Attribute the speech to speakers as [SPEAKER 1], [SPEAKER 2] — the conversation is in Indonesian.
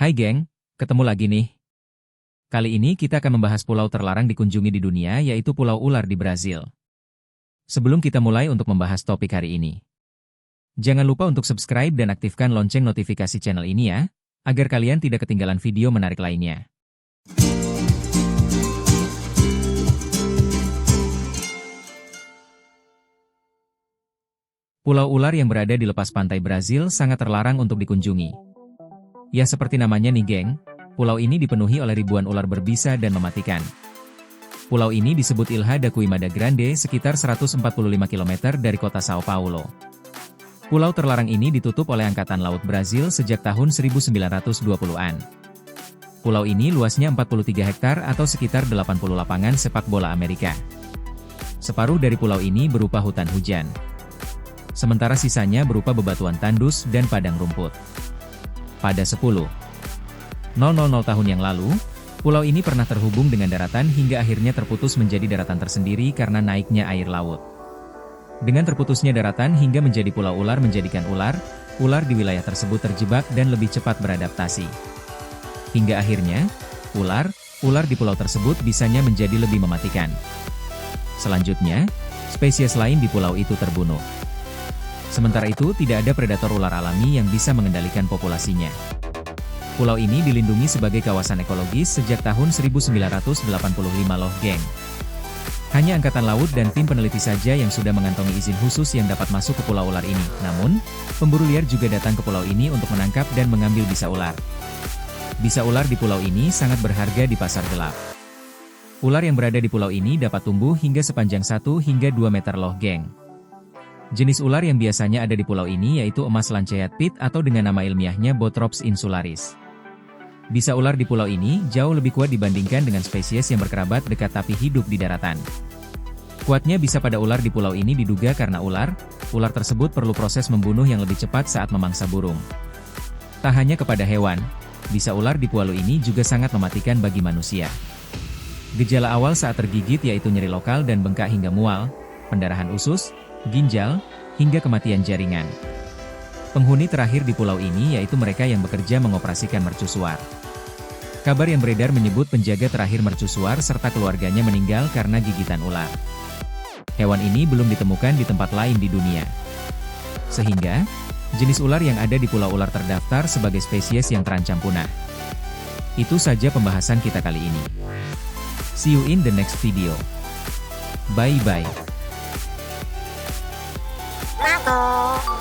[SPEAKER 1] Hai geng, ketemu lagi nih. Kali ini kita akan membahas pulau terlarang dikunjungi di dunia yaitu Pulau Ular di Brazil. Sebelum kita mulai untuk membahas topik hari ini, jangan lupa untuk subscribe dan aktifkan lonceng notifikasi channel ini ya, agar kalian tidak ketinggalan video menarik lainnya. Pulau Ular yang berada di lepas pantai Brazil sangat terlarang untuk dikunjungi. Ya seperti namanya nih geng, pulau ini dipenuhi oleh ribuan ular berbisa dan mematikan. Pulau ini disebut Ilha da Queimada Grande sekitar 145 km dari kota Sao Paulo. Pulau terlarang ini ditutup oleh Angkatan Laut Brazil sejak tahun 1920-an. Pulau ini luasnya 43 hektar atau sekitar 80 lapangan sepak bola Amerika. Separuh dari pulau ini berupa hutan hujan. Sementara sisanya berupa bebatuan tandus dan padang rumput. Pada 10.000 tahun yang lalu, pulau ini pernah terhubung dengan daratan hingga akhirnya terputus menjadi daratan tersendiri karena naiknya air laut. Dengan terputusnya daratan hingga menjadi Pulau Ular menjadikan ular di wilayah tersebut terjebak dan lebih cepat beradaptasi. Hingga akhirnya, ular di pulau tersebut bisanya menjadi lebih mematikan. Selanjutnya, spesies lain di pulau itu terbunuh. Sementara itu tidak ada predator ular alami yang bisa mengendalikan populasinya. Pulau ini dilindungi sebagai kawasan ekologis sejak tahun 1985 loh geng. Hanya Angkatan Laut dan tim peneliti saja yang sudah mengantongi izin khusus yang dapat masuk ke Pulau Ular ini. Namun, pemburu liar juga datang ke pulau ini untuk menangkap dan mengambil bisa ular. Bisa ular di pulau ini sangat berharga di pasar gelap. Ular yang berada di pulau ini dapat tumbuh hingga sepanjang 1 hingga 2 meter loh geng. Jenis ular yang biasanya ada di pulau ini yaitu emas lanceat pit atau dengan nama ilmiahnya Bothrops insularis. Bisa ular di pulau ini jauh lebih kuat dibandingkan dengan spesies yang berkerabat dekat tapi hidup di daratan. Kuatnya bisa pada ular di pulau ini diduga karena ular tersebut perlu proses membunuh yang lebih cepat saat memangsa burung. Tak hanya kepada hewan, bisa ular di pulau ini juga sangat mematikan bagi manusia. Gejala awal saat tergigit yaitu nyeri lokal dan bengkak hingga mual, pendarahan usus, ginjal, hingga kematian jaringan. Penghuni terakhir di pulau ini yaitu mereka yang bekerja mengoperasikan mercusuar. Kabar yang beredar menyebut penjaga terakhir mercusuar serta keluarganya meninggal karena gigitan ular. Hewan ini belum ditemukan di tempat lain di dunia. Sehingga, jenis ular yang ada di Pulau Ular terdaftar sebagai spesies yang terancam punah. Itu saja pembahasan kita kali ini. See you in the next video. Bye-bye.
[SPEAKER 2] Mato.